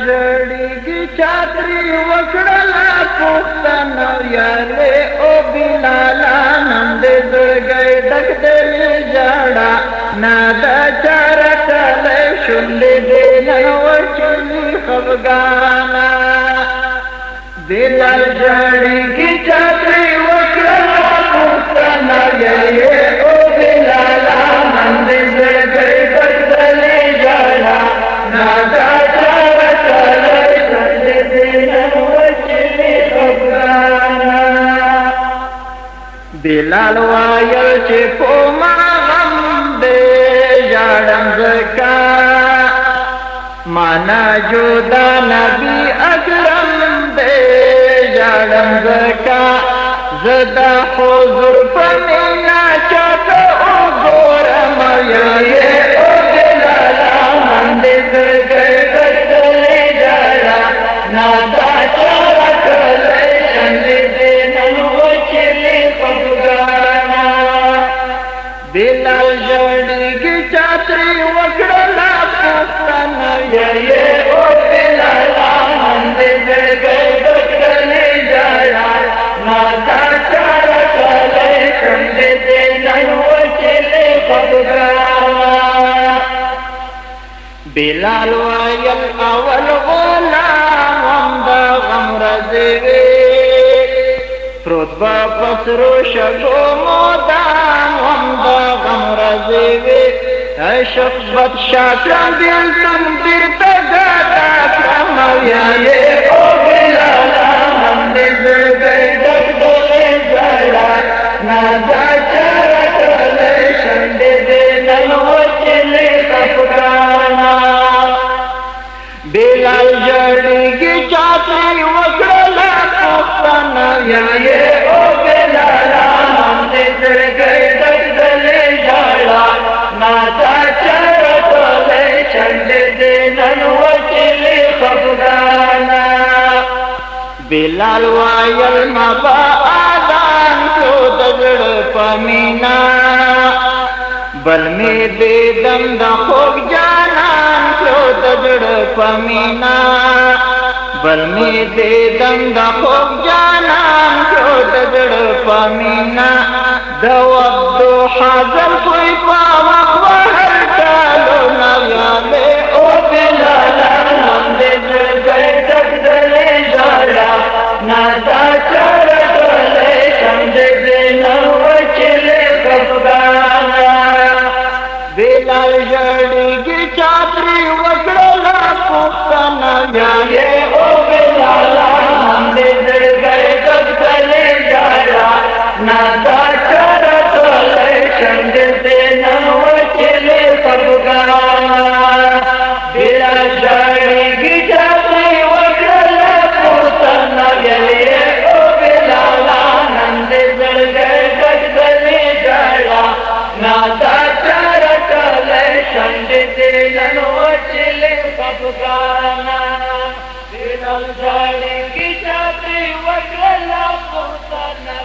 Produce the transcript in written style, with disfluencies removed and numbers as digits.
زړیږي چادري وکړله پوښتنه یارې او بلاله نن دې زړګی ډک دې ژړا نه دا چاره کلی شونډې دې نن وچلي خفګانه بلال زړیږي چادري وکړله پوښتنه یارې او بلاله نن دې زړګی ډک دې ژړا نه دا بلال وایل چې په ما غم دې ژړم ځکه مانا جدا نبی اکرم دې ژړم ځکه زه د حضور په مینا چاته وګورم یارې او بلاله من دې زړګی ډک دې ژړا نه دا چاره کلی شونډې دې نن وچلي خفګانه بلال زړیږي چادري وکړله پوښتنه یارې او بلاله نن دې زړګی ډک دې ژړا نه دا چاره کلی شونډې دې نن وچلي خفګانه بلال وایل اول غلام د غم ورځې وې پروت به په سرو شګو مدام هم د غم ورځې وې عشق بد شا کړم بېلتون بېرته ګډه کړم یارې او بلاله نن دې زړګی ډک دې ژړا نه دا چاره کلی شونډې دې نن وچلي خفګانه بلال زړیږي چادري وکړله پوښتنه یارې او بلاله نن دې زړګی ډک دې ژړا نه دا چاره کلی شونډې دې نن وچلي خفګانه بلال وایل ما به اذان کړو د زړه په مینا بل مې دې دم د خوږ جانان کړو د زړه په مینا بل مې دې دم د خوږ جانان کړو د زړه په مینا د وخت حاضر کوئی په وخت هر کالونه یارې او بلاله نن دې زړګی ډک دې ژړا نه دا چاره کلی شونډې دې نن وچلي خفګانه بلال زړیږي چادري وکړله پوښتنه یارې او بلاله نن دې زړګی ډک دې ژړا نه دا چاره کلی شونډې دې نن وچلي خفګانه بلال زړیږي چادري وکړله پوښتنه یارې او بلاله نن دې زړګی ډک دې ژړا نه دا چاره کلی شونډې دې نن وچلي خفګانه بلال زړیږي چادري وکړله پوښتنه